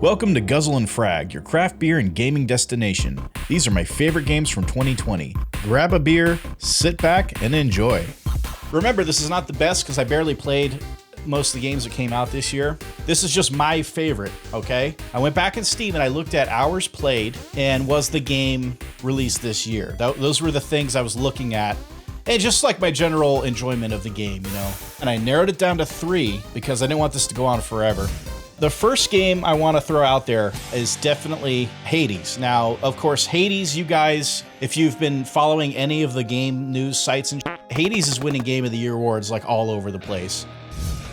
Welcome to Guzzle N Frag, your craft beer and gaming destination. These are my favorite games from 2020. Grab a beer, sit back, and enjoy. Remember, this is not the best because I barely played most of the games that came out this year. This is just my favorite, okay? I went back in Steam and I looked at hours played and was the game released this year. Those were the things I was looking at. And just like my general enjoyment of the game, you know? And I narrowed it down to 3 because I didn't want this to go on forever. The first game I want to throw out there is definitely Hades. Now, of course, Hades, you guys, if you've been following any of the game news sites and Hades is winning Game of the Year awards like all over the place.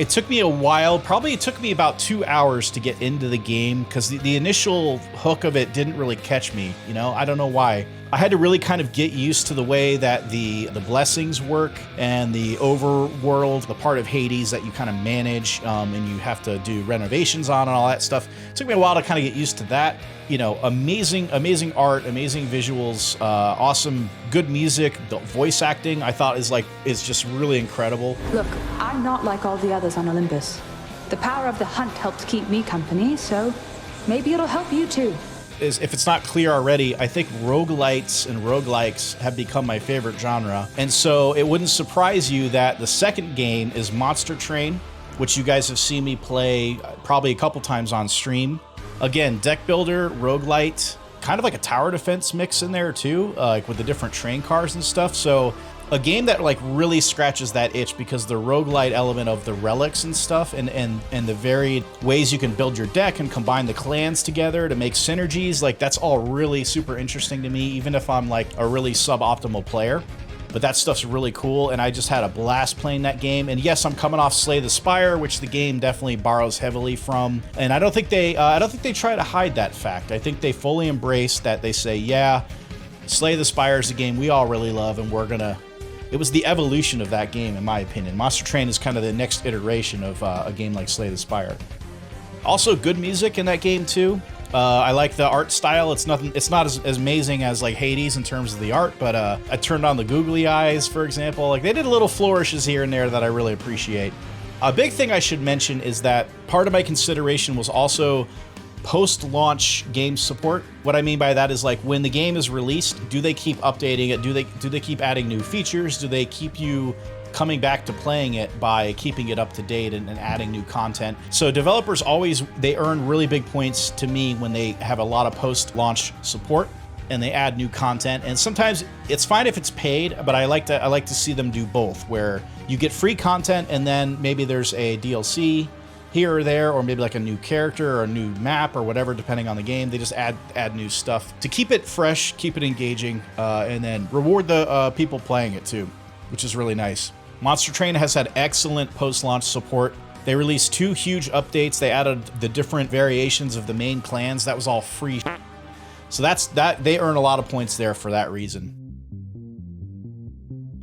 It took me a while, probably it took me about 2 hours to get into the game because the initial hook of it didn't really catch me, you know? I don't know why. I had to really kind of get used to the way that the blessings work and the overworld, the part of Hades that you kind of manage and you have to do renovations on and all that stuff. It took me a while to kind of get used to that. You know, amazing art, amazing visuals, awesome, good music. The voice acting I thought is just really incredible. Look, I'm not like all the others on Olympus. The power of the hunt helps keep me company, so maybe it'll help you too. If it's not clear already, I think roguelites and roguelikes have become my favorite genre. And so it wouldn't surprise you that the second game is Monster Train, which you guys have seen me play probably a couple times on stream. Again, deck builder, roguelite, kind of like a tower defense mix in there too, like with the different train cars and stuff. So a game that like really scratches that itch because the roguelite element of the relics and stuff and the varied ways you can build your deck and combine the clans together to make synergies, like that's all really super interesting to me, even if I'm like a really suboptimal player. But that stuff's really cool, and I just had a blast playing that game. And yes, I'm coming off Slay the Spire, which the game definitely borrows heavily from. And I don't think they try to hide that fact. I think they fully embrace that. They say, yeah, Slay the Spire is a game we all really love, and we're gonna. It was the evolution of that game, in my opinion. Monster Train is kind of the next iteration of a game like Slay the Spire. Also, good music in that game too. I like the art style. It's not as amazing as like Hades in terms of the art, but I turned on the googly eyes, for example. Like they did little flourishes here and there that I really appreciate. A big thing I should mention is that part of my consideration was also post-launch game support. What I mean by that is like when the game is released, do they keep updating it? Do they keep adding new features? Do they keep you coming back to playing it by keeping it up to date and adding new content? So developers they earn really big points to me when they have a lot of post-launch support and they add new content. And sometimes it's fine if it's paid, but I like to see them do both, where you get free content and then maybe there's a DLC here or there, or maybe like a new character or a new map or whatever, depending on the game. They just add new stuff to keep it fresh, keep it engaging, and then reward the people playing it too, which is really nice. Monster Train has had excellent post-launch support. They released 2 huge updates. They added the different variations of the main clans. That was all free. So they earn a lot of points there for that reason.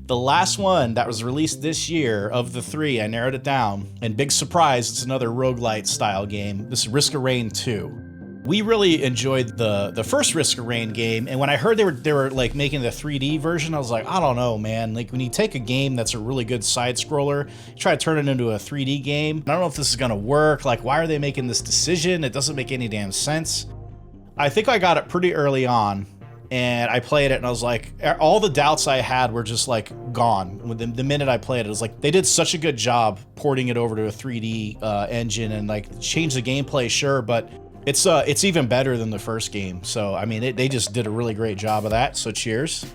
The last one that was released this year of the 3, I narrowed it down, and big surprise, it's another roguelite style game. This is Risk of Rain 2. We really enjoyed the first Risk of Rain game, and when I heard they were like making the 3D version, I was like, I don't know, man. Like when you take a game that's a really good side scroller, you try to turn it into a 3D game. I don't know if this is gonna work. Like, why are they making this decision? It doesn't make any damn sense. I think I got it pretty early on, and I played it, and I was like, all the doubts I had were just like gone. The minute I played it, it was like they did such a good job porting it over to a 3D engine and like change the gameplay, sure, but it's even better than the first game. So, I mean, they just did a really great job of that, so cheers.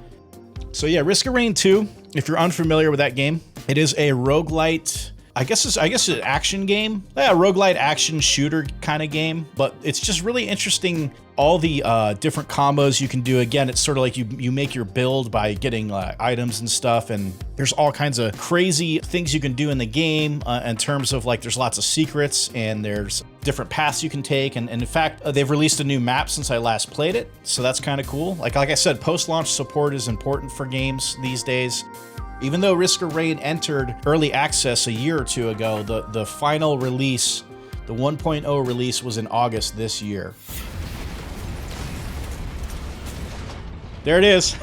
So yeah, Risk of Rain 2, if you're unfamiliar with that game, it is a roguelite, I guess it's an action game. Yeah, roguelite action shooter kind of game, but it's just really interesting. All the different combos you can do. Again, it's sort of like you make your build by getting items and stuff, and there's all kinds of crazy things you can do in the game in terms of like there's lots of secrets and there's different paths you can take. And in fact, they've released a new map since I last played it, so that's kind of cool. Like I said, post-launch support is important for games these days. Even though Risk of Rain entered early access a year or 2 ago, the final release, the 1.0 release, was in August this year. There it is.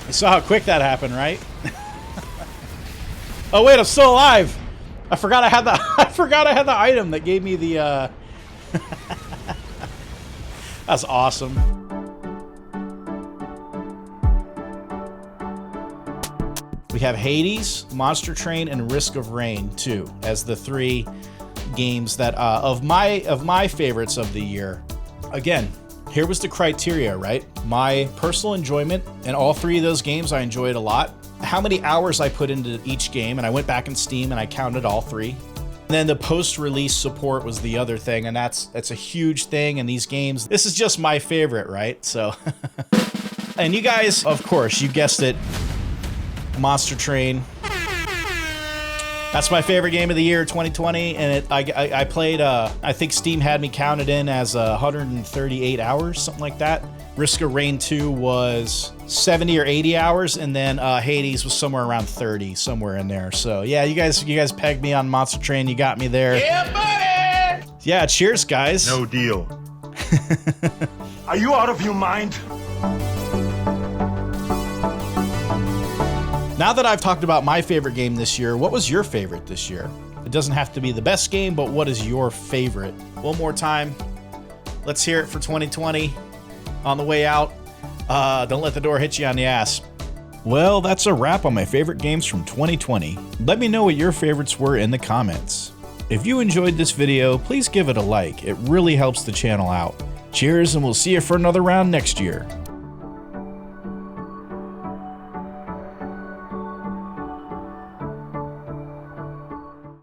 You saw how quick that happened, right? Oh wait, I'm still alive. I forgot I had the I forgot I had the item that gave me the That's awesome. We have Hades, Monster Train, and Risk of Rain 2 as the 3 games that of my favorites of the year. Again, here was the criteria, right? My personal enjoyment, and all 3 of those games I enjoyed a lot. How many hours I put into each game, and I went back in Steam and I counted all 3. And then the post-release support was the other thing, and that's a huge thing in these games. This is just my favorite, right? So, and you guys, of course, you guessed it, Monster Train. That's my favorite game of the year, 2020, and I played, I think Steam had me counted in as 138 hours, something like that. Risk of Rain 2 was 70 or 80 hours, and then Hades was somewhere around 30, somewhere in there. So yeah, you guys pegged me on Monster Train, you got me there. Yeah, buddy! Yeah, cheers, guys. No deal. Are you out of your mind? Now that I've talked about my favorite game this year, what was your favorite this year? It doesn't have to be the best game, but what is your favorite? One more time. Let's hear it for 2020. On the way out, don't let the door hit you on the ass. Well, that's a wrap on my favorite games from 2020. Let me know what your favorites were in the comments. If you enjoyed this video, please give it a like. It really helps the channel out. Cheers, and we'll see you for another round next year.